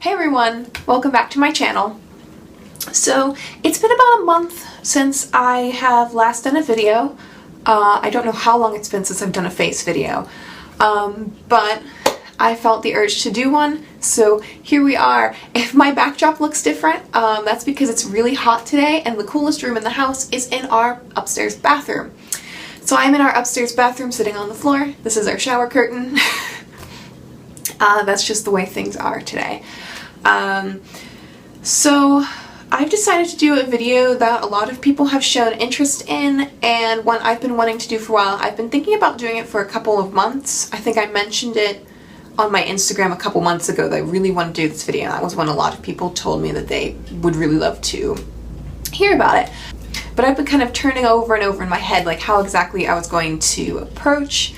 Hey everyone, welcome back to my channel. So it's been about a month since I have last done a video. I don't know how long it's been since I've done a face video, but I felt the urge to do one, so here we are. If my backdrop looks different, that's because it's really hot today and the coolest room in the house is in our upstairs bathroom. So I'm in our upstairs bathroom sitting on the floor. This is our shower curtain. That's just the way things are today. So I've decided to do a video that a lot of people have shown interest in and one I've been wanting to do for a while. I've been thinking about doing it for a couple of months. I think I mentioned it on my Instagram a couple months ago that I really want to do this video, and that was when a lot of people told me that they would really love to hear about it. But I've been kind of turning over and over in my head like how exactly I was going to approach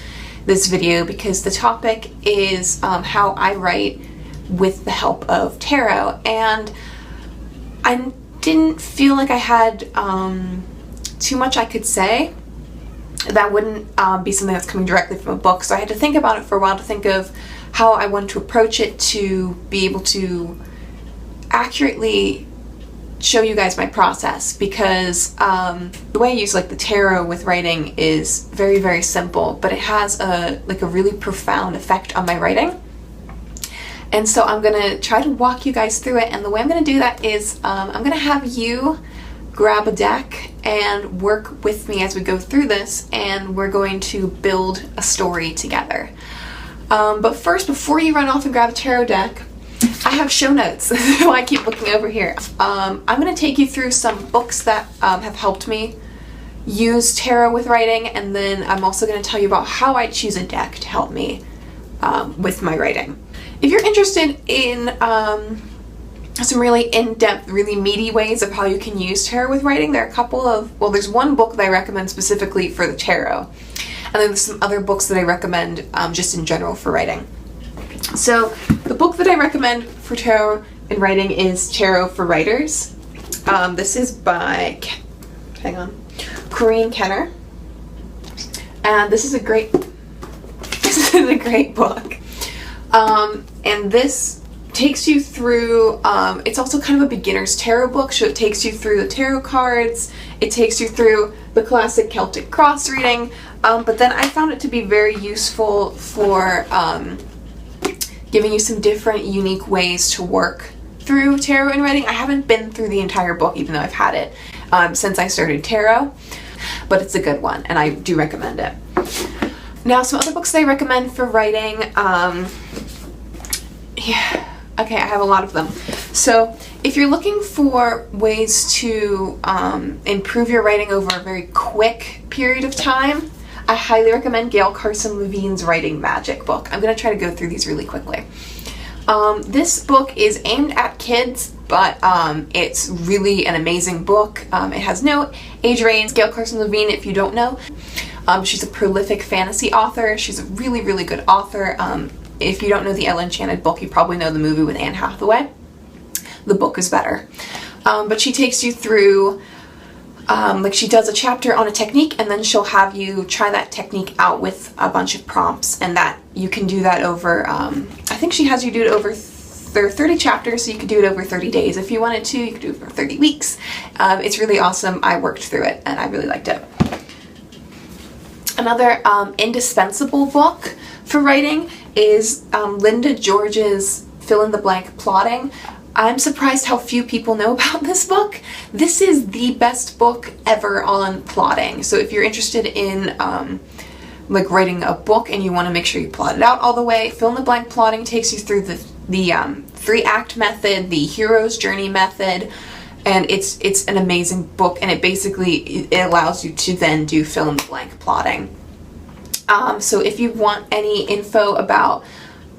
this video, because the topic is how I write with the help of tarot, and I didn't feel like I had too much I could say that wouldn't be something that's coming directly from a book, so I had to think about it for a while to think of how I wanted to approach it to be able to accurately show you guys my process, because the way I use like the tarot with writing is very, very simple, but it has a really profound effect on my writing. And so I'm gonna try to walk you guys through it, and the way I'm gonna do that is I'm gonna have you grab a deck and work with me as we go through this, and we're going to build a story together. But first, before you run off and grab a tarot deck, I have show notes. This is why I keep looking over here. I'm going to take you through some books that have helped me use tarot with writing, and then I'm also going to tell you about how I choose a deck to help me with my writing. If you're interested in some really in-depth, really meaty ways of how you can use tarot with writing, there are a couple of, well, there's one book that I recommend specifically for the tarot, and then there's some other books that I recommend just in general for writing. So the book that I recommend for tarot and writing is Tarot for Writers. This is by, Corrine Kenner, and this is a great book. And this takes you through, it's also kind of a beginner's tarot book, so it takes you through the tarot cards, it takes you through the classic Celtic cross reading, but then I found it to be very useful for giving you some different, unique ways to work through tarot and writing. I haven't been through the entire book, even though I've had it since I started tarot, but it's a good one, and I do recommend it. Now, some other books that I recommend for writing, okay, I have a lot of them. So, if you're looking for ways to improve your writing over a very quick period of time, I highly recommend Gail, Carson, Levine's Writing Magic book. I'm going to try to go through these really quickly. This book is aimed at kids, but it's really an amazing book. It has no age range. Gail Carson Levine, if you don't know, she's a prolific fantasy author. She's a really, really good author. If you don't know the Elle Enchanted book, you probably know the movie with Anne Hathaway. The book is better. But she takes you through she does a chapter on a technique, and then she'll have you try that technique out with a bunch of prompts, and that you can do that over, I think she has you do it over, there are 30 chapters, so you could do it over 30 days. If you wanted to, you could do it for 30 weeks. It's really awesome. I worked through it, and I really liked it. Another indispensable book for writing is Linda George's fill-in-the-blank plotting. I'm surprised how few people know about this book. This is the best book ever on plotting. So if you're interested in writing a book and you want to make sure you plot it out all the way, fill-in-the-blank plotting takes you through the 3-act method, the hero's journey method, and it's an amazing book, and it allows you to then do fill-in-the-blank plotting. So if you want any info about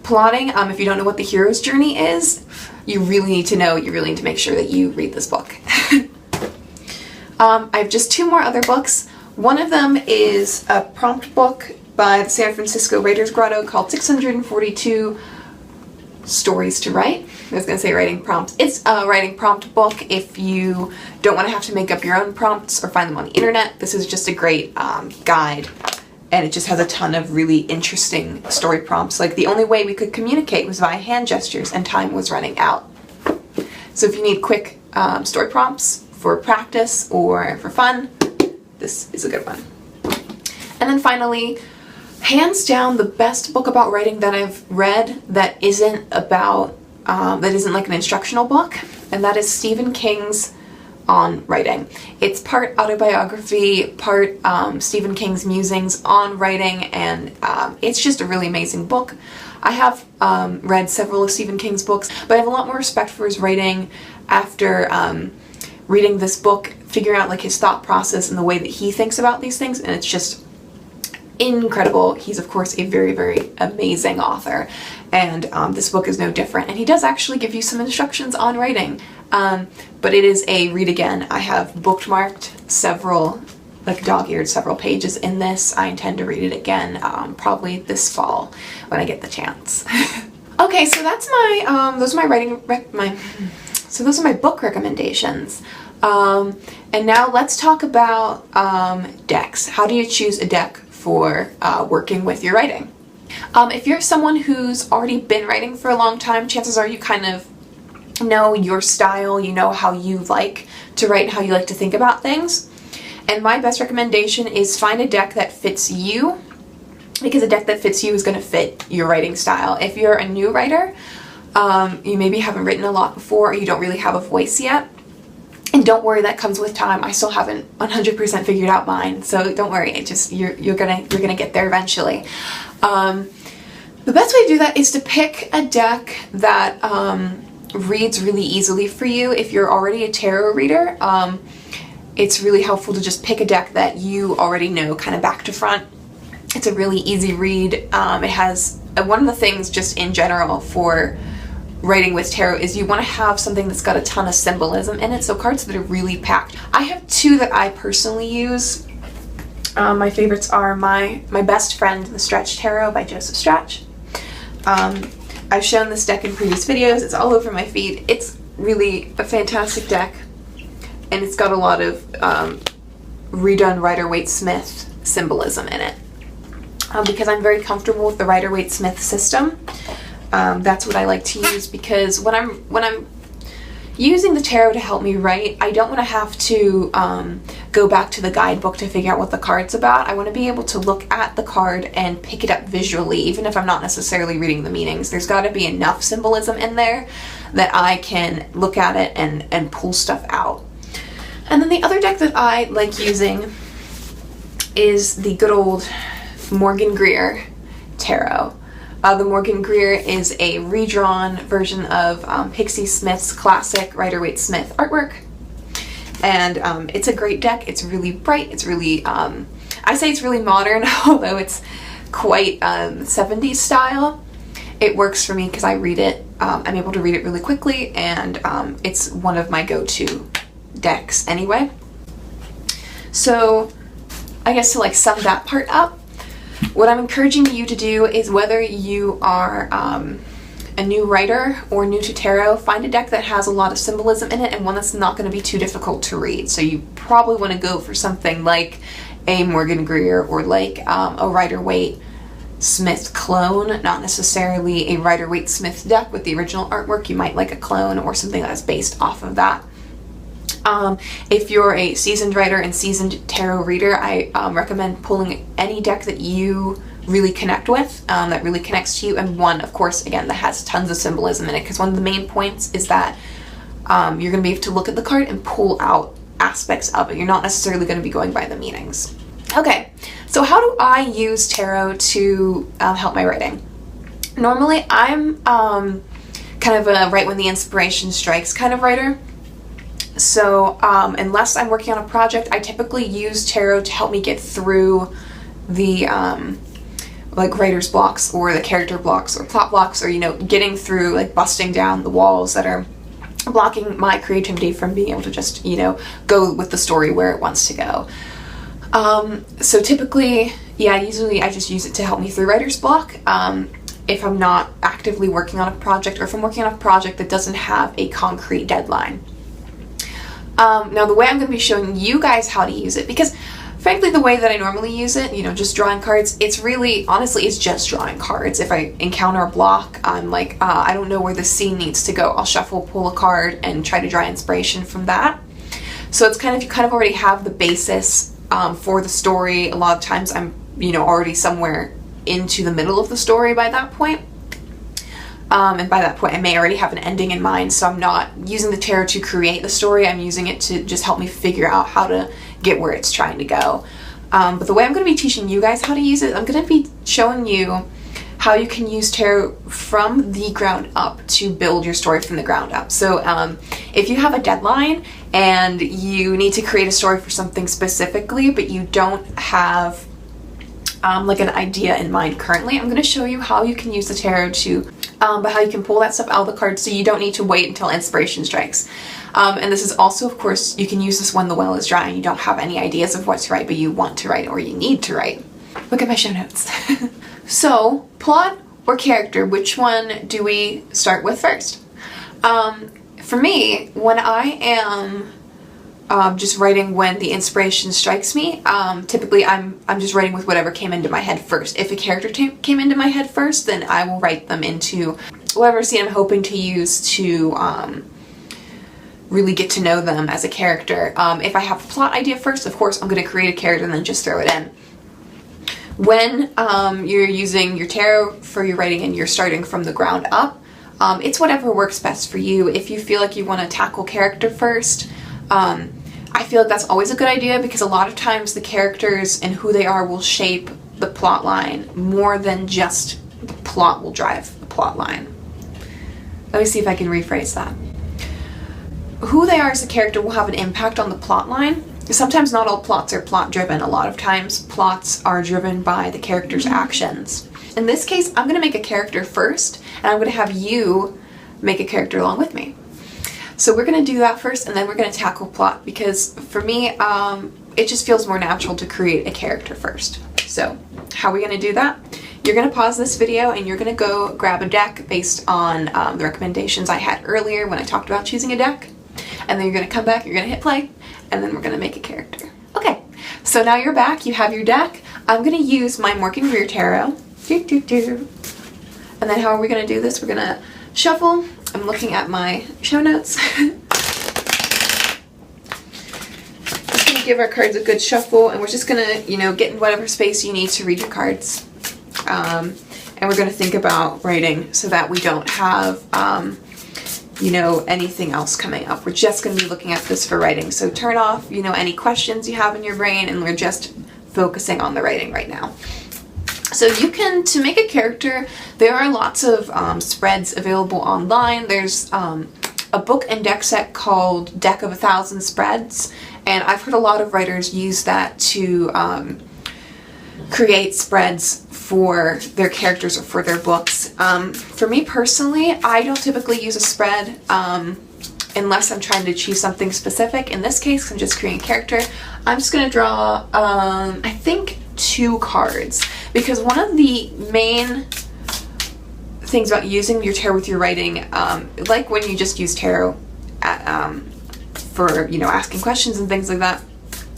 plotting, if you don't know what the hero's journey is, you really need to know, you really need to make sure that you read this book. I have just two more other books. One of them is a prompt book by the San Francisco Writers Grotto called 642 Stories to Write. I was going to say writing prompts. It's a writing prompt book if you don't want to have to make up your own prompts or find them on the internet. This is just a great guide and it just has a ton of really interesting story prompts. Like, the only way we could communicate was via hand gestures, and time was running out. So if you need quick story prompts for practice or for fun, this is a good one. And then finally, hands down, the best book about writing that I've read that isn't about, that isn't like an instructional book, and that is Stephen King's On Writing. It's part autobiography, part Stephen King's musings on writing, and it's just a really amazing book. I have read several of Stephen King's books, but I have a lot more respect for his writing after reading this book, figuring out like his thought process and the way that he thinks about these things, and it's just incredible. He's of course a very, very amazing author, and this book is no different, and he does actually give you some instructions on writing, but it is a read again. I have bookmarked several, like dog-eared several pages in this. I intend to read it again probably this fall when I get the chance. Okay, so that's my those are my book recommendations. And now let's talk about decks. How do you choose a deck for working with your writing? If you're someone who's already been writing for a long time, chances are you kind of know your style, you know how you like to write, how you like to think about things. And my best recommendation is find a deck that fits you, because a deck that fits you is going to fit your writing style. If you're a new writer, you maybe haven't written a lot before, or you don't really have a voice yet, and don't worry, that comes with time. I still haven't 100% figured out mine, so don't worry. It just you're gonna get there eventually. The best way to do that is to pick a deck that reads really easily for you. If you're already a tarot reader, it's really helpful to just pick a deck that you already know kind of back to front. It's a really easy read. It has one of the things just in general for writing with tarot is you want to have something that's got a ton of symbolism in it, so cards that are really packed. I have two that I personally use. My favorites are my Best Friend, The Stretch Tarot by Joseph Stretch. I've shown this deck in previous videos. It's all over my feed. It's really a fantastic deck, and it's got a lot of redone Rider-Waite-Smith symbolism in it. Because I'm very comfortable with the Rider-Waite-Smith system. That's what I like to use, because when I'm using the tarot to help me write, I don't want to have to go back to the guidebook to figure out what the card's about. I want to be able to look at the card and pick it up visually, even if I'm not necessarily reading the meanings. There's got to be enough symbolism in there that I can look at it and pull stuff out. And then the other deck that I like using is the good old Morgan Greer Tarot. The Morgan Greer is a redrawn version of Pixie Smith's classic Rider-Waite-Smith artwork. And it's a great deck. It's really bright. It's really, I say it's really modern, although it's quite 70s style. It works for me because I read it, I'm able to read it really quickly, and it's one of my go-to decks anyway. So I guess to like sum that part up, what I'm encouraging you to do is, whether you are a new writer or new to tarot, find a deck that has a lot of symbolism in it and one that's not going to be too difficult to read. So you probably want to go for something like a Morgan Greer or like a Rider-Waite-Smith clone, not necessarily a Rider-Waite-Smith deck with the original artwork. You might like a clone or something that's based off of that. If you're a seasoned writer and seasoned tarot reader, I recommend pulling any deck that you really connect with, that really connects to you, and one, of course, again, that has tons of symbolism in it, because one of the main points is that you're going to be able to look at the card and pull out aspects of it. You're not necessarily going to be going by the meanings. Okay, so how do I use tarot to help my writing? Normally, I'm kind of a write when the inspiration strikes kind of writer. So unless I'm working on a project, I typically use tarot to help me get through the like writer's blocks or the character blocks or plot blocks, or, you know, getting through, like, busting down the walls that are blocking my creativity from being able to just, you know, go with the story where it wants to go. So typically, yeah, usually I just use it to help me through writer's block. If I'm not actively working on a project, or if I'm working on a project that doesn't have a concrete deadline. Now, the way I'm going to be showing you guys how to use it, because frankly, the way that I normally use it, you know, just drawing cards, it's really, honestly, it's just drawing cards. If I encounter a block, I'm like, I don't know where the scene needs to go. I'll shuffle, pull a card, and try to draw inspiration from that. So it's kind of, you kind of already have the basis for the story. A lot of times I'm, you know, already somewhere into the middle of the story by that point. And by that point I may already have an ending in mind, so I'm not using the tarot to create the story, I'm using it to just help me figure out how to get where it's trying to go. But the way I'm going to be teaching you guys how to use it, I'm going to be showing you how you can use tarot from the ground up to build your story from the ground up. So if you have a deadline and you need to create a story for something specifically, but you don't have like an idea in mind currently, I'm going to show you how you can use the tarot to but how you can pull that stuff out of the cards so you don't need to wait until inspiration strikes. And this is also, of course, you can use this when the well is dry and you don't have any ideas of what to write, but you want to write or you need to write. Look at my show notes. So, plot or character, which one do we start with first? For me, when I am just writing when the inspiration strikes me, typically I'm just writing with whatever came into my head first. If a character came into my head first, then I will write them into whatever scene I'm hoping to use to really get to know them as a character. If I have a plot idea first, of course I'm going to create a character and then just throw it in. When you're using your tarot for your writing and you're starting from the ground up, it's whatever works best for you. If you feel like you want to tackle character first, I feel like that's always a good idea, because a lot of times the characters and who they are will shape the plot line more than just the plot will drive the plot line. Let me see if I can rephrase that. Who they are as a character will have an impact on the plot line. Sometimes not all plots are plot driven. A lot of times plots are driven by the character's actions. In this case, I'm going to make a character first, and I'm going to have you make a character along with me. So we're going to do that first, and then we're going to tackle plot, because for me, it just feels more natural to create a character first. So how are we going to do that? You're going to pause this video and you're going to go grab a deck based on the recommendations I had earlier when I talked about choosing a deck. And then you're going to come back, you're going to hit play, and then we're going to make a character. Okay, so now you're back, you have your deck. I'm going to use my Morgan Greer Tarot. And then how are we going to do this? We're going to shuffle. I'm looking at my show notes. Just going to give our cards a good shuffle, and we're just going to, you know, get in whatever space you need to read your cards. And we're going to think about writing so that we don't have, you know, anything else coming up. We're just going to be looking at this for writing. So turn off, you know, any questions you have in your brain, and we're just focusing on the writing right now. So you can, to make a character, there are lots of spreads available online. There's a book and deck set called Deck of 1,000 Spreads, and I've heard a lot of writers use that to create spreads for their characters or for their books. For me personally, I don't typically use a spread unless I'm trying to achieve something specific. In this case, I'm just creating a character. I'm just going to draw, I think, 2 cards, because one of the main things about using your tarot with your writing, like when you just use tarot for, you know, asking questions and things like that,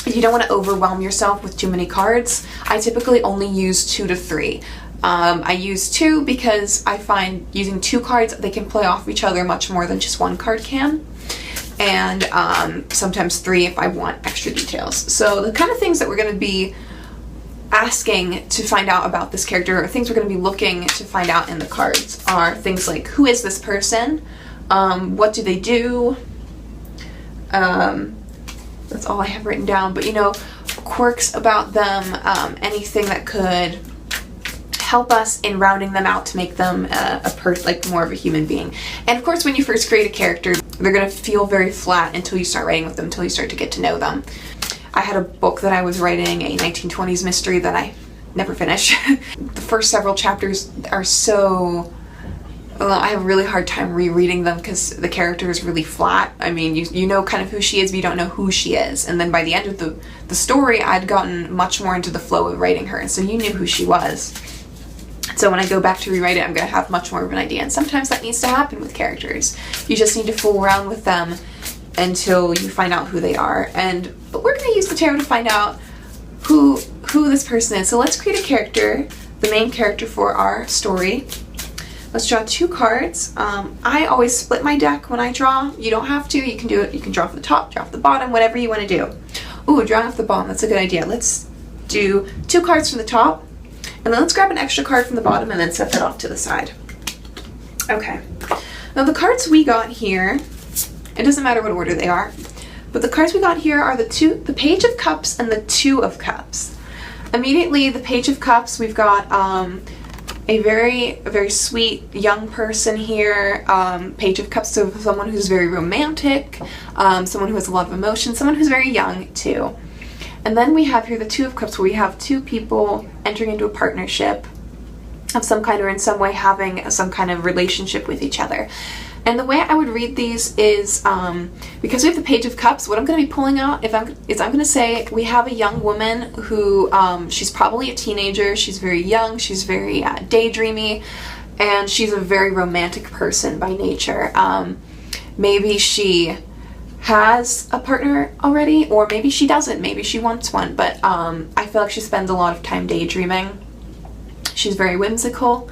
you don't want to overwhelm yourself with too many cards. I typically only use 2 to 3. I use 2 because I find using 2 cards, they can play off each other much more than just 1 card can. And sometimes 3 if I want extra details. So the kind of things that we're going to be asking to find out about this character, or things we're going to be looking to find out in the cards, are things like, who is this person? What do they do? That's all I have written down, but you know, quirks about them, anything that could help us in rounding them out to make them like more of a human being. And of course, when you first create a character, they're going to feel very flat until you start writing with them, until you start to get to know them. I had a book that I was writing, a 1920s mystery that I never finished. The first several chapters are so... I have a really hard time rereading them because the character is really flat. I mean, you know kind of who she is, but you don't know who she is. And then by the end of the story, I'd gotten much more into the flow of writing her, and so you knew who she was. So when I go back to rewrite it, I'm going to have much more of an idea. And sometimes that needs to happen with characters. You just need to fool around with them until you find out who they are. But we're going to use the tarot to find out who this person is. So let's create a character, the main character for our story. Let's draw 2 cards. I always split my deck when I draw. You don't have to. You can do it. You can draw off the top, draw off the bottom, whatever you want to do. Ooh, drawing off the bottom. That's a good idea. Let's do 2 cards from the top, and then let's grab an extra card from the bottom and then set that off to the side. Okay. Now the cards we got here, it doesn't matter what order they are, but the cards we got here are the Page of Cups and the 2 of Cups. Immediately, the Page of Cups, we've got a very sweet young person here. Page of Cups, so someone who's very romantic, someone who has a lot of emotion, someone who's very young too. And then we have here the 2 of Cups, where we have 2 people entering into a partnership of some kind, or in some way having some kind of relationship with each other. And the way I would read these is, because we have the Page of Cups, what I'm going to be pulling out is I'm going to say we have a young woman who, she's probably a teenager, she's very young, she's very daydreamy, and she's a very romantic person by nature. Maybe she has a partner already, or maybe she doesn't, maybe she wants one, but I feel like she spends a lot of time daydreaming. She's very whimsical.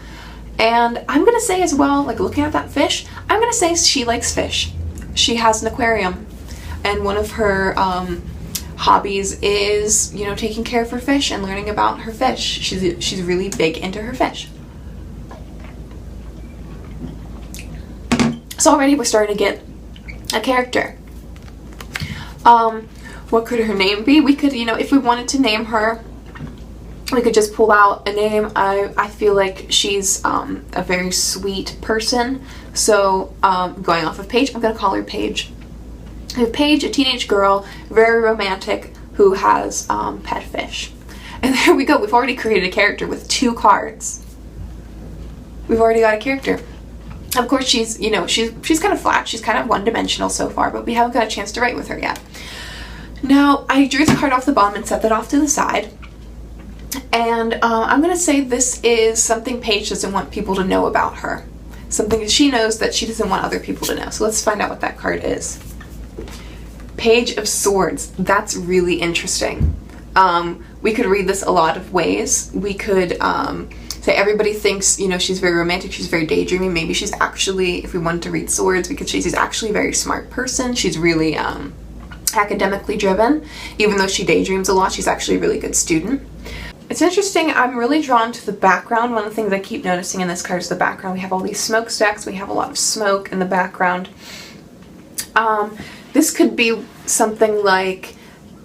And I'm going to say as well, like looking at that fish, I'm going to say she likes fish. She has an aquarium, and one of her hobbies is, you know, taking care of her fish and learning about her fish. She's really big into her fish. So already we're starting to get a character. What could her name be? We could, you know, if we wanted to name her, we could just pull out a name. I feel like she's a very sweet person. So going off of Paige, I'm going to call her Paige. I have Paige, a teenage girl, very romantic, who has pet fish. And there we go. We've already created a character with 2 cards. We've already got a character. Of course, she's, you know, she's kind of flat. She's kind of one-dimensional so far, but we haven't got a chance to write with her yet. Now, I drew the card off the bottom and set that off to the side. And I'm going to say this is something Paige doesn't want people to know about her. Something that she knows that she doesn't want other people to know. So let's find out what that card is. Page of Swords. That's really interesting. We could read this a lot of ways. We could say everybody thinks, you know, she's very romantic, she's very daydreaming. Maybe she's actually, if we wanted to read swords, we could say she's actually a very smart person. She's really academically driven. Even though she daydreams a lot, she's actually a really good student. It's interesting, I'm really drawn to the background. One of the things I keep noticing in this card is the background. We have all these smokestacks, we have a lot of smoke in the background. This could be something like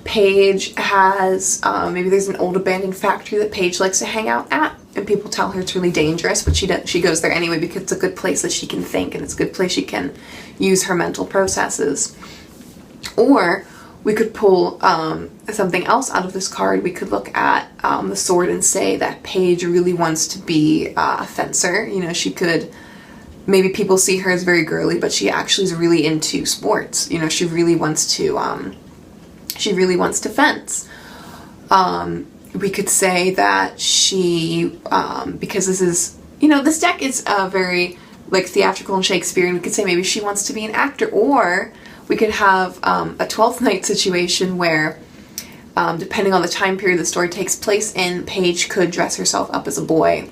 Paige has, maybe there's an old abandoned factory that Paige likes to hang out at, and people tell her it's really dangerous, but she goes there anyway because it's a good place that she can think, and it's a good place she can use her mental processes. Or we could pull something else out of this card. We could look at the sword and say that Paige really wants to be a fencer. You know, she could, maybe people see her as very girly, but she actually is really into sports. You know, she really wants to fence. We could say that she, because this is, you know, this deck is very like theatrical and Shakespearean, we could say maybe she wants to be an actor, or we could have a 12th night situation where, depending on the time period the story takes place in, Paige could dress herself up as a boy,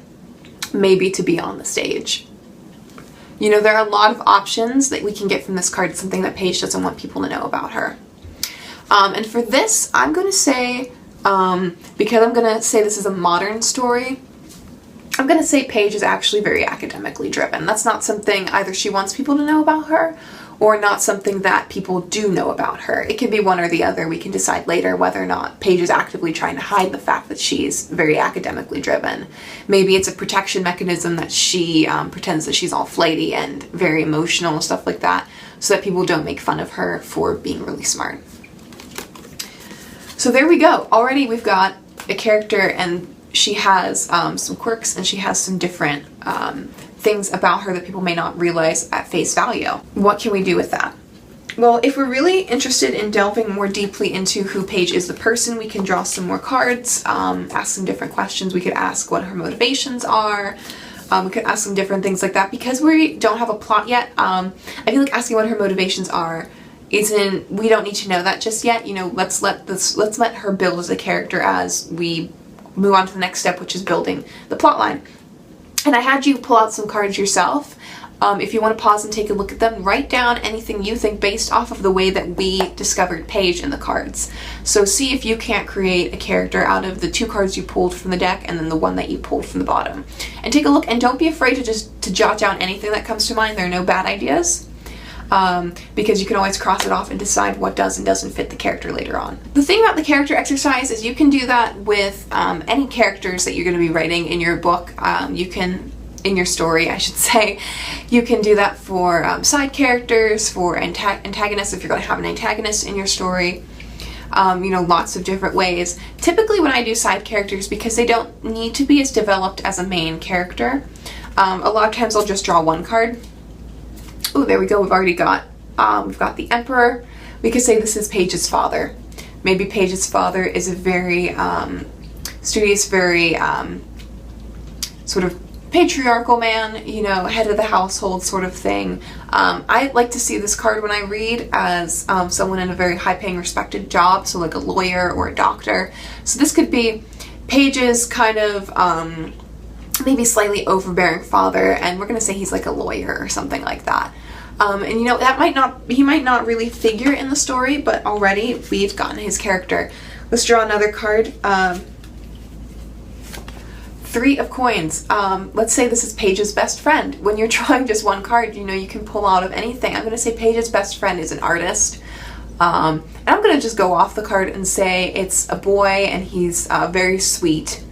maybe to be on the stage. You know, there are a lot of options that we can get from this card. It's something that Paige doesn't want people to know about her. And for this, I'm going to say, because I'm going to say this is a modern story, I'm going to say Paige is actually very academically driven. That's not something either she wants people to know about her, or not something that people do know about her. It can be one or the other. We can decide later whether or not Paige is actively trying to hide the fact that she's very academically driven. Maybe it's a protection mechanism that she pretends that she's all flighty and very emotional and stuff like that, so that people don't make fun of her for being really smart. So there we go. Already we've got a character, and she has some quirks, and she has some different things about her that people may not realize at face value. What can we do with that? Well, if we're really interested in delving more deeply into who Paige is the person, we can draw some more cards, ask some different questions. We could ask what her motivations are. We could ask some different things like that. Because we don't have a plot yet, I feel like asking what her motivations are we don't need to know that just yet. You know, let's let her build as a character as we move on to the next step, which is building the plot line. And I had you pull out some cards yourself. If you want to pause and take a look at them, write down anything you think based off of the way that we discovered Paige in the cards. So see if you can't create a character out of the 2 cards you pulled from the deck and then the one that you pulled from the bottom. And take a look, and don't be afraid to jot down anything that comes to mind. There are no bad ideas. Because you can always cross it off and decide what does and doesn't fit the character later on. The thing about the character exercise is you can do that with any characters that you're going to be writing in your book. In your story, I should say. You can do that for side characters, for antagonists, if you're going to have an antagonist in your story. You know, lots of different ways. Typically when I do side characters, because they don't need to be as developed as a main character, a lot of times I'll just draw 1 card. Oh, there we go. We've already got, we've got the Emperor. We could say this is Paige's father. Maybe Paige's father is a very studious, very sort of patriarchal man, you know, head of the household sort of thing. I like to see this card when I read as someone in a very high-paying, respected job, so like a lawyer or a doctor. So this could be Paige's kind of maybe slightly overbearing father, and we're going to say he's like a lawyer or something like that. And you know, he might not really figure in the story, but already we've gotten his character. Let's draw another card. 3 of coins. Let's say this is Paige's best friend. When you're drawing just 1 card, you know, you can pull out of anything. I'm going to say Paige's best friend is an artist. And I'm going to just go off the card and say it's a boy, and he's very sweet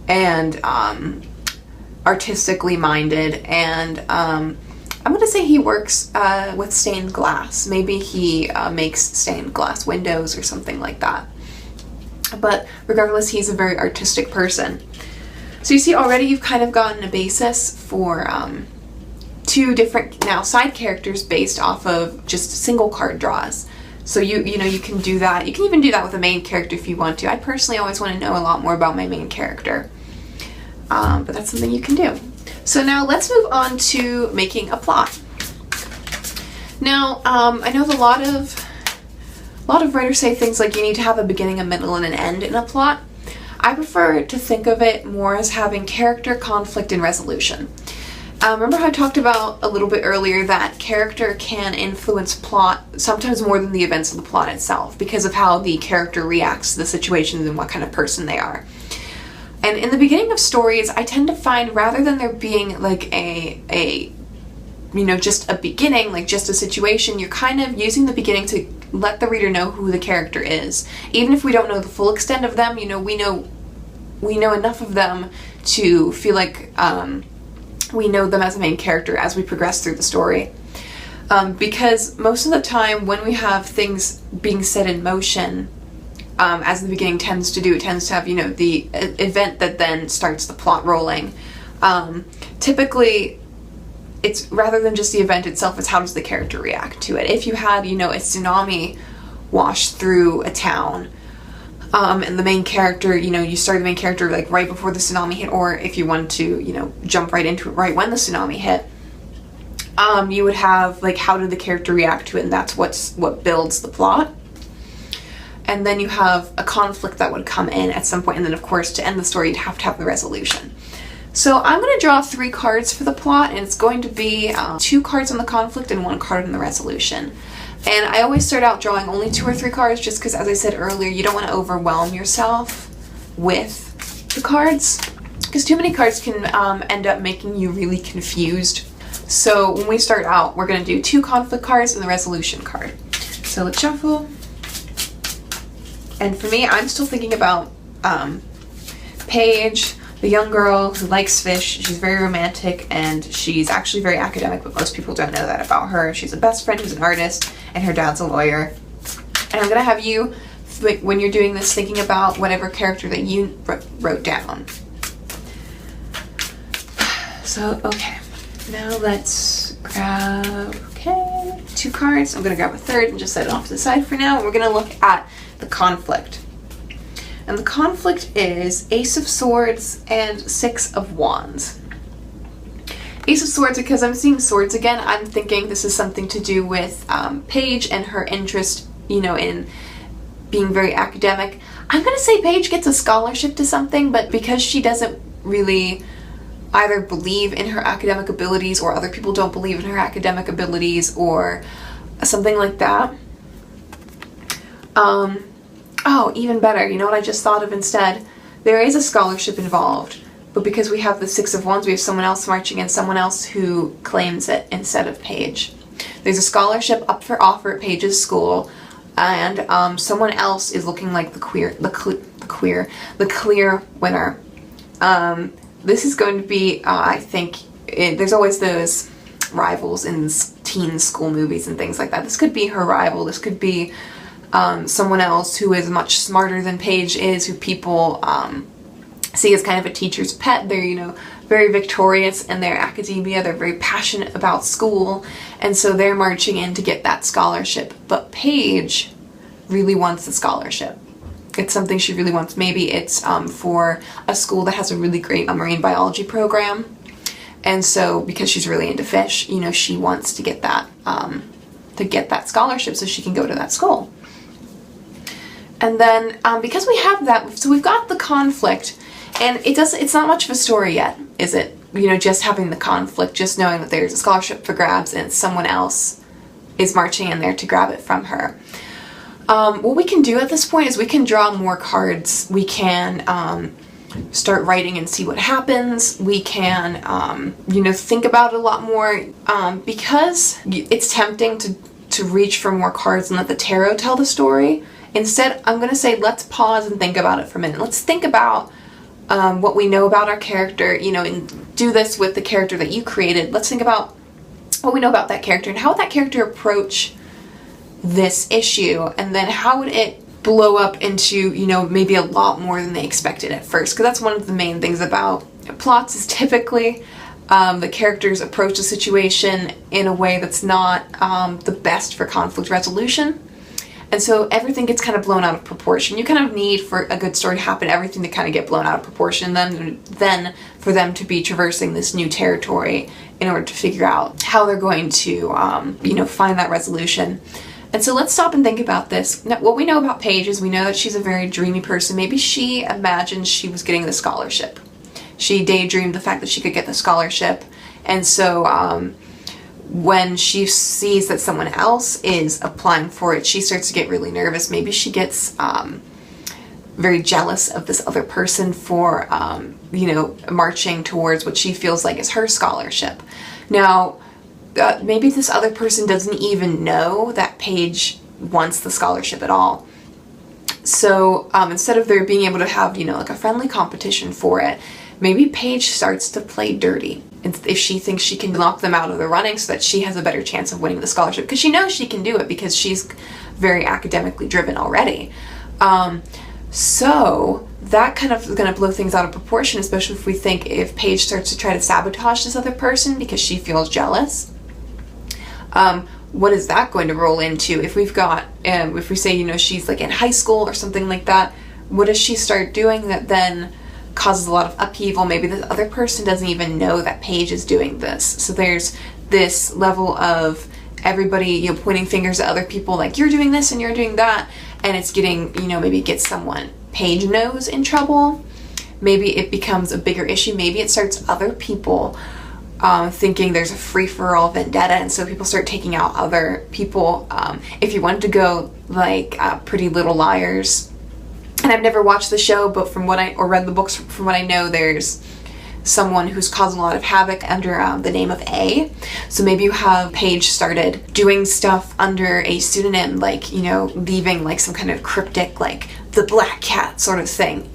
and artistically minded, and I'm going to say he works with stained glass. Maybe he makes stained glass windows or something like that. But regardless, he's a very artistic person. So you see already you've kind of gotten a basis for 2 different now side characters based off of just single card draws. So you know, you can do that. You can even do that with a main character if you want to. I personally always want to know a lot more about my main character. But that's something you can do. So now let's move on to making a plot. Now, I know a lot of writers say things like you need to have a beginning, a middle, and an end in a plot. I prefer to think of it more as having character, conflict, and resolution. Remember how I talked about a little bit earlier that character can influence plot sometimes more than the events of the plot itself because of how the character reacts to the situations and what kind of person they are. And in the beginning of stories, I tend to find rather than there being like a you know, just a beginning, like just a situation, you're kind of using the beginning to let the reader know who the character is. Even if we don't know the full extent of them, you know, we know enough of them to feel like we know them as a main character as we progress through the story. Because most of the time when we have things being set in motion, as the beginning tends to do, it tends to have, you know, the event that then starts the plot rolling. Typically, it's rather than just the event itself, it's how does the character react to it. If you had, you know, a tsunami wash through a town, and the main character, you know, you started the main character like right before the tsunami hit, or if you wanted to, you know, jump right into it right when the tsunami hit, you would have like how did the character react to it, and that's what builds the plot. And then you have a conflict that would come in at some point, and then of course to end the story you'd have to have the resolution. So I'm going to draw 3 cards for the plot, and it's going to be 2 cards on the conflict and 1 card on the resolution. And I always start out drawing only 2 or 3 cards just because, as I said earlier, you don't want to overwhelm yourself with the cards because too many cards can end up making you really confused. So when we start out, we're going to do 2 conflict cards and the resolution card. So let's shuffle. And for me, I'm still thinking about Paige, the young girl who likes fish. She's very romantic and she's actually very academic, but most people don't know that about her. She's a best friend who's an artist and her dad's a lawyer. And I'm gonna have you, when you're doing this, thinking about whatever character that you wrote down. So, okay, now let's grab, 2 cards. I'm gonna grab a third and just set it off to the side for now. We're gonna look at the conflict. And the conflict is Ace of Swords and 6 of Wands. Ace of Swords, because I'm seeing swords again, I'm thinking this is something to do with Paige and her interest, you know, in being very academic. I'm gonna say Paige gets a scholarship to something, but because she doesn't really either believe in her academic abilities, or other people don't believe in her academic abilities, or something like that. Oh, even better, you know what I just thought of instead? There is a scholarship involved, but because we have the Six of Wands, we have someone else marching in, someone else who claims it instead of Paige. There's a scholarship up for offer at Paige's school, and someone else is looking like the clear winner. This is going to be, I think, there's always those rivals in teen school movies and things like that. This could be her rival. This could be someone else who is much smarter than Paige is, who people see as kind of a teacher's pet. They're, you know, very victorious in their academia. They're very passionate about school, and so they're marching in to get that scholarship. But Paige really wants the scholarship. It's something she really wants. Maybe it's for a school that has a really great marine biology program, and so because she's really into fish, you know, she wants to get that scholarship so she can go to that school. And then because we have that, so we've got the conflict, and it's not much of a story yet, is it? You know, just having the conflict, just knowing that there's a scholarship for grabs and someone else is marching in there to grab it from her. What we can do at this point is we can draw more cards. We can start writing and see what happens. We can, you know, think about it a lot more, because it's tempting to reach for more cards and let the tarot tell the story. Instead, I'm going to say let's pause and think about it for a minute. Let's think about what we know about our character, you know, and do this with the character that you created. Let's think about what we know about that character and how would that character approach this issue, and then how would it blow up into, you know, maybe a lot more than they expected at first. Because that's one of the main things about plots, is typically the characters approach the situation in a way that's not the best for conflict resolution. And so everything gets kind of blown out of proportion. You kind of need, for a good story to happen, everything to kind of get blown out of proportion, and then for them to be traversing this new territory in order to figure out how they're going to, you know, find that resolution. And so let's stop and think about this. Now, what we know about Paige is we know that she's a very dreamy person. Maybe she imagined she was getting the scholarship. She daydreamed the fact that she could get the scholarship. And so when she sees that someone else is applying for it, she starts to get really nervous. Maybe she gets very jealous of this other person for, you know, marching towards what she feels like is her scholarship. Now, maybe this other person doesn't even know that Paige wants the scholarship at all. So instead of there being able to have, you know, like a friendly competition for it, maybe Paige starts to play dirty if she thinks she can knock them out of the running so that she has a better chance of winning the scholarship, because she knows she can do it because she's very academically driven already. So that kind of is going to blow things out of proportion, especially if Paige starts to try to sabotage this other person because she feels jealous. What is that going to roll into? If we've got, if we say, you know, she's like in high school or something like that, what does she start doing that then causes a lot of upheaval? Maybe the other person doesn't even know that Paige is doing this. So there's this level of everybody, you know, pointing fingers at other people, like you're doing this and you're doing that, and it's getting, you know, maybe it gets someone Paige knows in trouble. Maybe it becomes a bigger issue. Maybe it starts other people thinking there's a free-for-all vendetta, and so people start taking out other people. If you wanted to go like Pretty Little Liars, and I've never watched the show, but from what or read the books, from what I know, there's someone who's causing a lot of havoc under the name of A. So maybe you have Paige started doing stuff under a pseudonym, like, you know, leaving like some kind of cryptic, like the Black Cat sort of thing.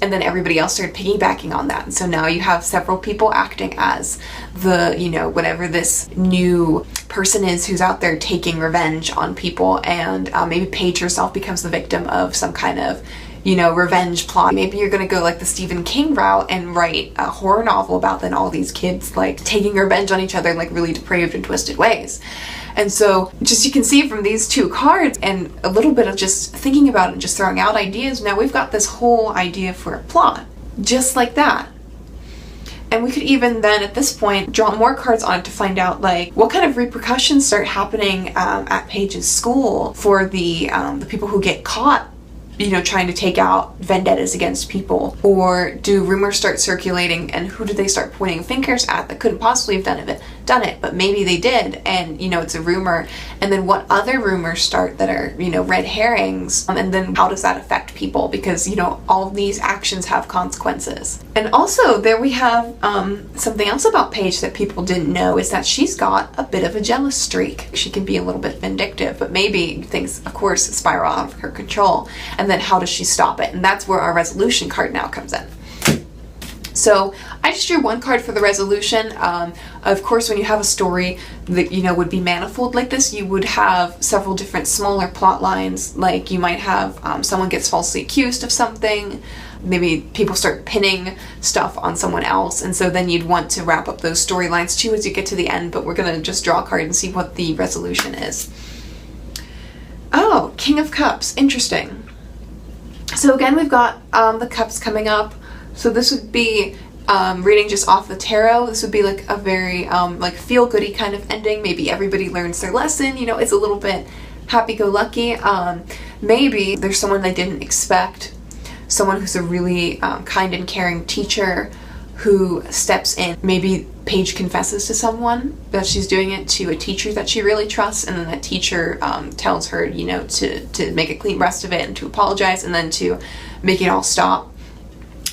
And then everybody else started piggybacking on that. And so now you have several people acting as the, you know, whatever this new person is who's out there taking revenge on people. And maybe Paige herself becomes the victim of some kind of, you know, revenge plot. Maybe you're gonna go like the Stephen King route and write a horror novel about then all these kids like taking revenge on each other in like really depraved and twisted ways. And so just you can see from these two cards and a little bit of just thinking about it and just throwing out ideas, now we've got this whole idea for a plot, just like that. And we could even then, at this point, draw more cards on it to find out, like, what kind of repercussions start happening at Paige's school for the people who get caught, you know, trying to take out vendettas against people. Or do rumors start circulating, and who do they start pointing fingers at that couldn't possibly have done it, but maybe they did, and, you know, it's a rumor. And then what other rumors start that are, you know, red herrings, and then how does that affect people? Because, you know, all of these actions have consequences. And also, there we have something else about Paige that people didn't know, is that she's got a bit of a jealous streak. She can be a little bit vindictive, but maybe things, of course, spiral out of her control. And then how does she stop it? And that's where our resolution card now comes in. So I just drew one card for the resolution. Of course, when you have a story that, you know, would be manifold like this, you would have several different smaller plot lines. Like you might have someone gets falsely accused of something. Maybe people start pinning stuff on someone else, and so then you'd want to wrap up those storylines too as you get to the end. But we're gonna just draw a card and see what the resolution is. Oh, King of Cups, interesting. So again, we've got the cups coming up. So this would be reading just off the tarot. This would be like a very like feel-goody kind of ending. Maybe everybody learns their lesson. You know, it's a little bit happy-go-lucky. Maybe there's someone they didn't expect. Someone who's a really kind and caring teacher who steps in. Maybe Paige confesses to someone that she's doing it to a teacher that she really trusts, and then that teacher tells her, you know, to make a clean breast of it and to apologize and then to make it all stop.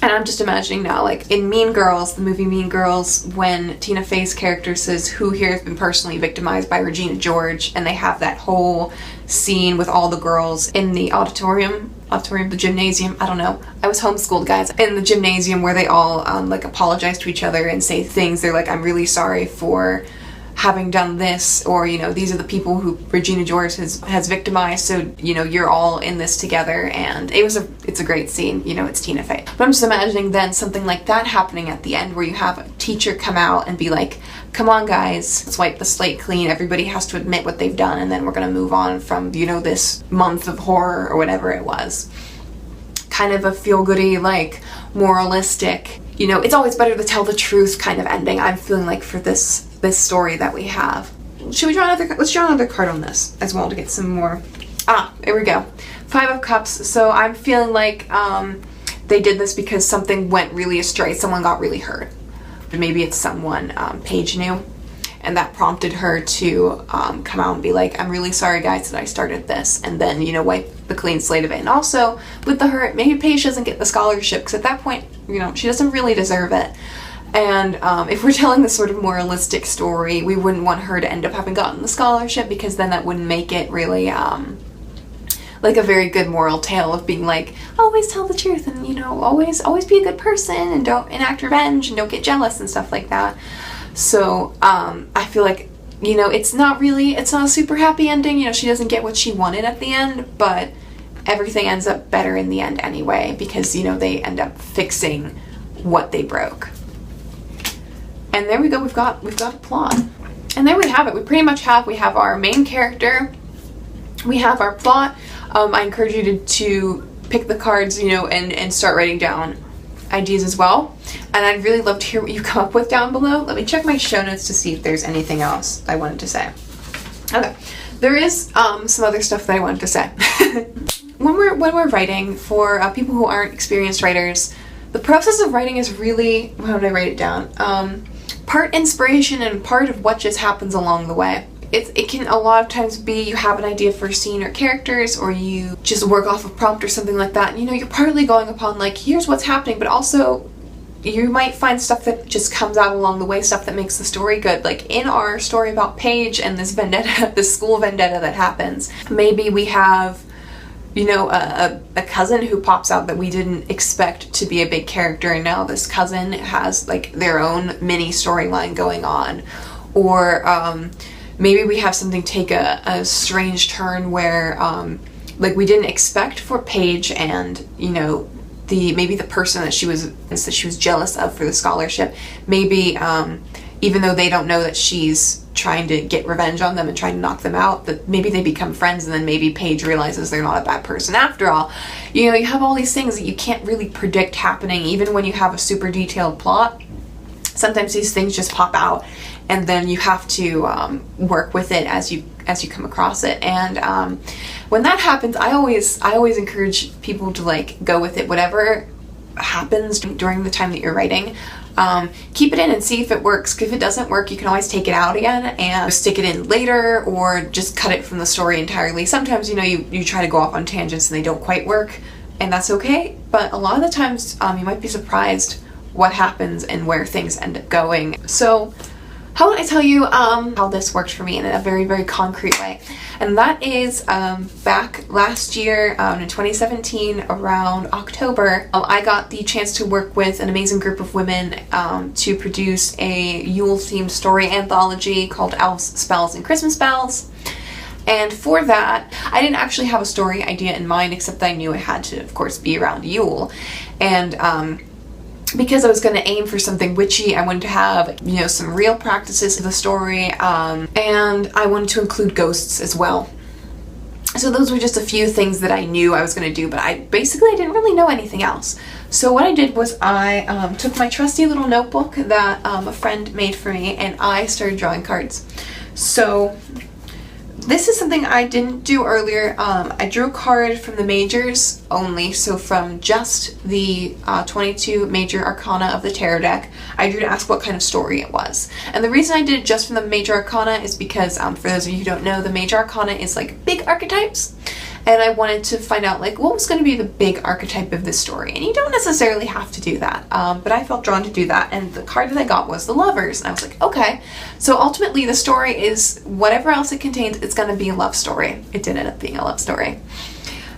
And I'm just imagining now, like in Mean Girls, the movie Mean Girls, when Tina Fey's character says, "Who here has been personally victimized by Regina George?" And they have that whole scene with all the girls in the auditorium, the gymnasium, I don't know. I was homeschooled, guys. In the gymnasium where they all like apologize to each other and say things. They're like, "I'm really sorry for having done this," or, you know, "These are the people who Regina George has victimized, so, you know, you're all in this together." And it's a great scene, you know, it's Tina Fey. But I'm just imagining then something like that happening at the end, where you have a teacher come out and be like, "Come on guys, let's wipe the slate clean, everybody has to admit what they've done, and then we're gonna move on from, you know, this month of horror," or whatever it was. Kind of a feel-goody, like, moralistic, you know, it's always better to tell the truth kind of ending, I'm feeling like, for this story that we have. Should we draw another? Let's draw another card on this as well to get some more. There we go. 5 of Cups. So I'm feeling like they did this because something went really astray. Someone got really hurt. Maybe it's someone Paige knew, and that prompted her to come out and be like, "I'm really sorry guys that I started this," and then, you know, wipe the clean slate of it. And also with the hurt, maybe Paige doesn't get the scholarship because at that point, you know, she doesn't really deserve it. And if we're telling this sort of moralistic story, we wouldn't want her to end up having gotten the scholarship, because then that wouldn't make it really like a very good moral tale of being like, always tell the truth, and, you know, always be a good person, and don't enact revenge, and don't get jealous and stuff like that. So I feel like, you know, it's not a super happy ending. You know, she doesn't get what she wanted at the end, but everything ends up better in the end anyway, because, you know, they end up fixing what they broke. And there we go, we've got a plot. And there we have it. We have our main character, we have our plot. I encourage you to pick the cards, you know, and start writing down ideas as well. And I'd really love to hear what you come up with down below. Let me check my show notes to see if there's anything else I wanted to say. Okay, there is some other stuff that I wanted to say. When we're writing, for people who aren't experienced writers, the process of writing is really, how did I write it down? Part inspiration and part of what just happens along the way. It can a lot of times be you have an idea for a scene or characters, or you just work off a prompt or something like that, and, you know, you're partly going upon like, here's what's happening, but also you might find stuff that just comes out along the way, stuff that makes the story good. Like in our story about Paige and this vendetta, this school vendetta that happens, maybe we have, you know, a cousin who pops out that we didn't expect to be a big character, and now this cousin has like their own mini storyline going on. Or maybe we have something take a strange turn where like we didn't expect for Paige, and, you know, maybe the person that she was jealous of for the scholarship, maybe even though they don't know that she's trying to get revenge on them and trying to knock them out, that maybe they become friends, and then maybe Paige realizes they're not a bad person after all. You know, you have all these things that you can't really predict happening even when you have a super detailed plot. Sometimes these things just pop out, and then you have to work with it as you come across it. And when that happens, I always encourage people to like go with it, whatever happens during the time that you're writing. Keep it in and see if it works. If it doesn't work, you can always take it out again and stick it in later, or just cut it from the story entirely. Sometimes, you know, you try to go off on tangents and they don't quite work, and that's okay. But a lot of the times, you might be surprised what happens and where things end up going. So how would I tell you how this worked for me in a very, very concrete way? And that is back last year in 2017, around October, I got the chance to work with an amazing group of women to produce a Yule-themed story anthology called Elves, Spells, and Christmas Bells. And for that, I didn't actually have a story idea in mind, except that I knew it had to, of course, be around Yule. And because I was going to aim for something witchy, I wanted to have, you know, some real practices to the story, and I wanted to include ghosts as well. So those were just a few things that I knew I was going to do, but I didn't really know anything else. So what I did was I took my trusty little notebook that a friend made for me, and I started drawing cards. So this is something I didn't do earlier. I drew a card from the majors only, so from just the 22 major arcana of the tarot deck. I drew to ask what kind of story it was. And the reason I did it just from the major arcana is because, for those of you who don't know, the major arcana is like big archetypes. And I wanted to find out like what was going to be the big archetype of this story. And you don't necessarily have to do that, but I felt drawn to do that. And the card that I got was the Lovers. And I was like, okay. So ultimately the story is whatever else it contains, it's going to be a love story. It did end up being a love story.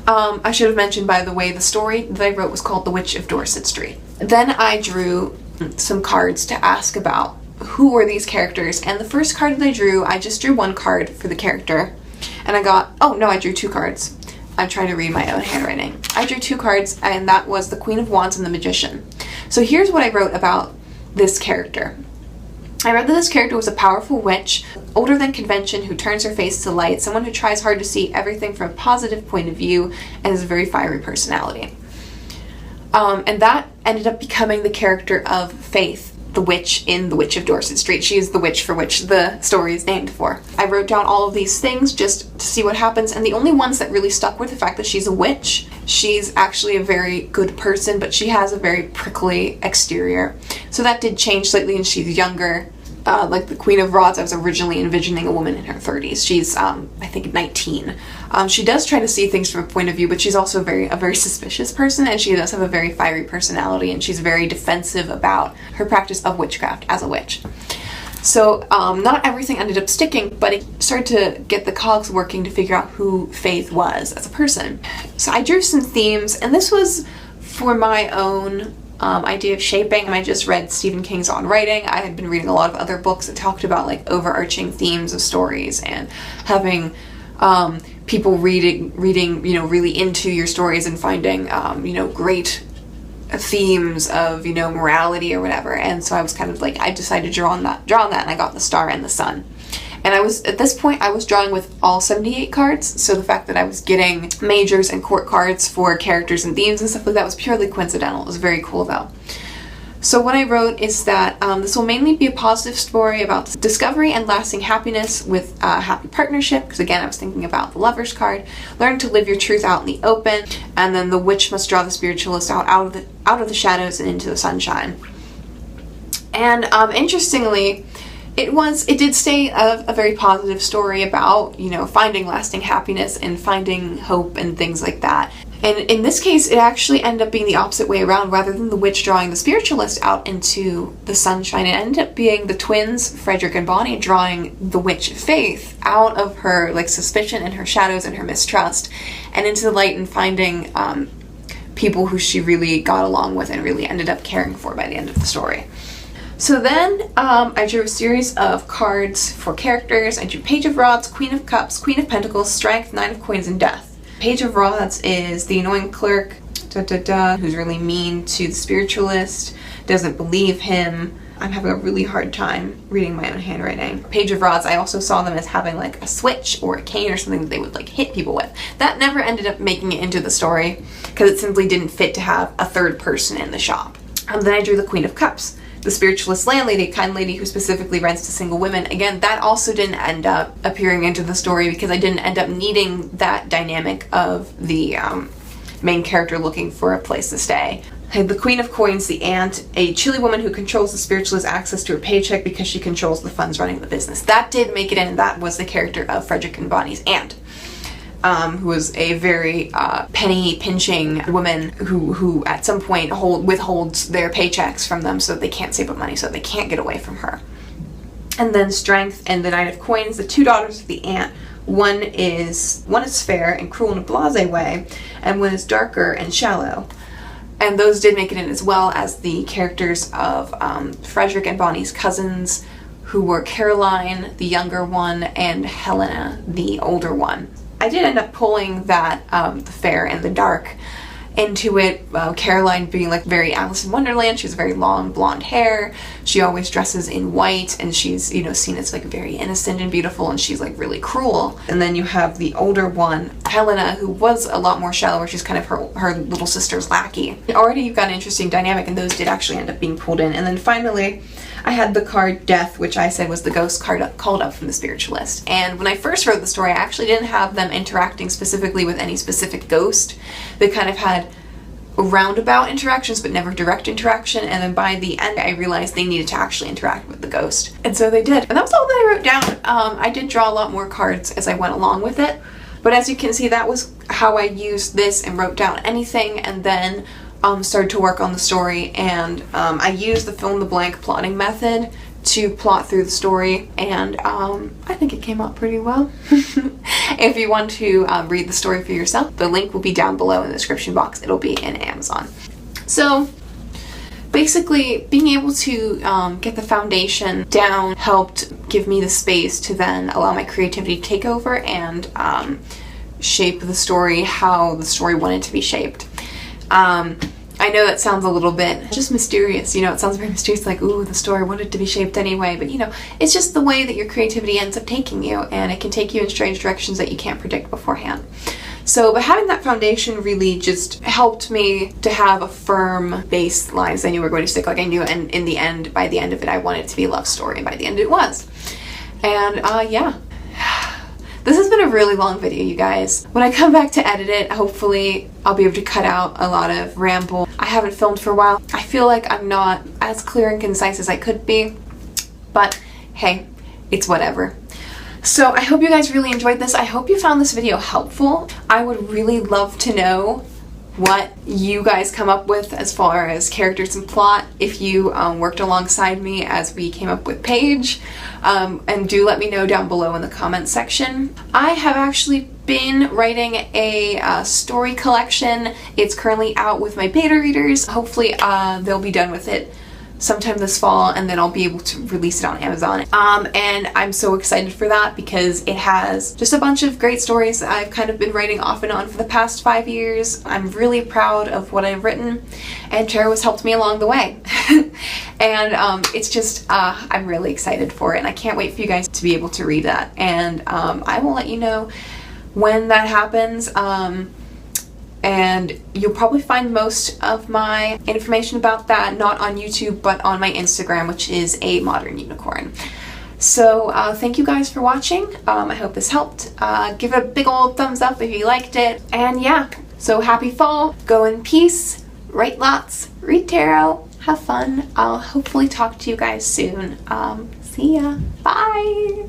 I should have mentioned, by the way, the story that I wrote was called The Witch of Dorset Street. Then I drew some cards to ask about who were these characters. And the first card that I just drew one card for the character. And I drew two cards. I'm trying to read my own handwriting. I drew two cards, and that was the Queen of Wands and the Magician. So here's what I wrote about this character. I read that this character was a powerful witch, older than convention, who turns her face to light, someone who tries hard to see everything from a positive point of view, and has a very fiery personality. And that ended up becoming the character of Faith, the witch in The Witch of Dorset Street. She is the witch for which the story is named for. I wrote down all of these things just to see what happens, and the only ones that really stuck were the fact that she's a witch. She's actually a very good person, but she has a very prickly exterior. So that did change slightly, and she's younger. Like the Queen of Rods, I was originally envisioning a woman in her 30s. She's, I think, 19. She does try to see things from a point of view, but she's also a very suspicious person, and she does have a very fiery personality, and she's very defensive about her practice of witchcraft as a witch. So not everything ended up sticking, but it started to get the cogs working to figure out who Faith was as a person. So I drew some themes, and this was for my own idea of shaping. I just read Stephen King's On Writing. I had been reading a lot of other books that talked about like overarching themes of stories, and having people reading, you know, really into your stories and finding, you know, great themes of, you know, morality or whatever. And so I was kind of like, I decided to draw on that, and I got the star and the sun. And at this point, I was drawing with all 78 cards, so the fact that I was getting majors and court cards for characters and themes and stuff like that was purely coincidental. It was very cool, though. So what I wrote is that this will mainly be a positive story about discovery and lasting happiness with a happy partnership, because again, I was thinking about the Lovers card. Learn to live your truth out in the open, and then the witch must draw the spiritualist out of the shadows and into the sunshine. And interestingly, it did stay a very positive story about, you know, finding lasting happiness and finding hope and things like that. And in this case, it actually ended up being the opposite way around. Rather than the witch drawing the spiritualist out into the sunshine, it ended up being the twins, Frederick and Bonnie, drawing the witch Faith out of her like suspicion and her shadows and her mistrust, and into the light, and finding people who she really got along with and really ended up caring for by the end of the story. So then I drew a series of cards for characters. I drew Page of Rods, Queen of Cups, Queen of Pentacles, Strength, Nine of Coins, and Death. Page of Rods is the annoying clerk, who's really mean to the spiritualist, doesn't believe him. I'm having a really hard time reading my own handwriting. Page of Rods, I also saw them as having like a switch or a cane or something that they would like hit people with. That never ended up making it into the story, because it simply didn't fit to have a third person in the shop. Then I drew the Queen of Cups. the spiritualist landlady, kind lady who specifically rents to single women. Again, that also didn't end up appearing into the story because I didn't end up needing that dynamic of the main character looking for a place to stay. The Queen of Coins, the aunt, a chilly woman who controls the spiritualist access to her paycheck because she controls the funds running the business. That did make it in. That was the character of Frederick and Bonnie's aunt. Who was a very penny pinching woman who at some point withholds their paychecks from them so that they can't save up money, so they can't get away from her. And then Strength and the Knight of Coins, the two daughters of the aunt. One is fair and cruel in a blasé way, and one is darker and shallow. And those did make it in, as well as the characters of Frederick and Bonnie's cousins, who were Caroline, the younger one, and Helena, the older one. I did end up pulling that, the fair and the dark, into it. Caroline being like very Alice in Wonderland. She has very long blonde hair. She always dresses in white, and she's, you know, seen as like very innocent and beautiful, and she's like really cruel. And then you have the older one, Helena, who was a lot more shallow, where she's kind of her little sister's lackey. Already you've got an interesting dynamic, and those did actually end up being pulled in. And then finally, I had the card Death, which I said was the ghost card called up from the spiritualist. And when I first wrote the story, I actually didn't have them interacting specifically with any specific ghost. They kind of had roundabout interactions, but never direct interaction. And then by the end, I realized they needed to actually interact with the ghost. And so they did. And that was all that I wrote down. I did draw a lot more cards as I went along with it. But as you can see, that was how I used this and wrote down anything, and then started to work on the story. And I used the fill-in-the-blank plotting method to plot through the story, and I think it came out pretty well. If you want to read the story for yourself, the link will be down below in the description box. It'll be in Amazon. So basically, being able to get the foundation down helped give me the space to then allow my creativity to take over and shape the story how the story wanted to be shaped. I know that sounds a little bit just mysterious, you know, it sounds very mysterious, like, ooh, the story wanted to be shaped anyway, but you know, it's just the way that your creativity ends up taking you, and it can take you in strange directions that you can't predict beforehand. So, but having that foundation really just helped me to have a firm baseline, so I knew we were going to stick, like I knew, and in the end, by the end of it, I wanted it to be a love story, and by the end it was. And yeah. This has been a really long video, you guys. When I come back to edit it, hopefully I'll be able to cut out a lot of ramble. I haven't filmed for a while. I feel like I'm not as clear and concise as I could be, but hey, it's whatever. So I hope you guys really enjoyed this. I hope you found this video helpful. I would really love to know what you guys come up with as far as characters and plot, if you worked alongside me as we came up with Paige, and do let me know down below in the comments section. I have actually been writing a story collection. It's currently out with my beta readers. Hopefully they'll be done with it sometime this fall, and then I'll be able to release it on Amazon. And I'm so excited for that because it has just a bunch of great stories that I've kind of been writing off and on for the past 5 years. I'm really proud of what I've written, and Tara has helped me along the way. And it's just, I'm really excited for it, and I can't wait for you guys to be able to read that. And I will let you know when that happens. And you'll probably find most of my information about that not on YouTube, but on my Instagram, which is A Modern Unicorn. So thank you guys for watching. I hope this helped. Give it a big old thumbs up if you liked it. And yeah, so happy fall. Go in peace. Write lots. Read tarot. Have fun. I'll hopefully talk to you guys soon. See ya. Bye.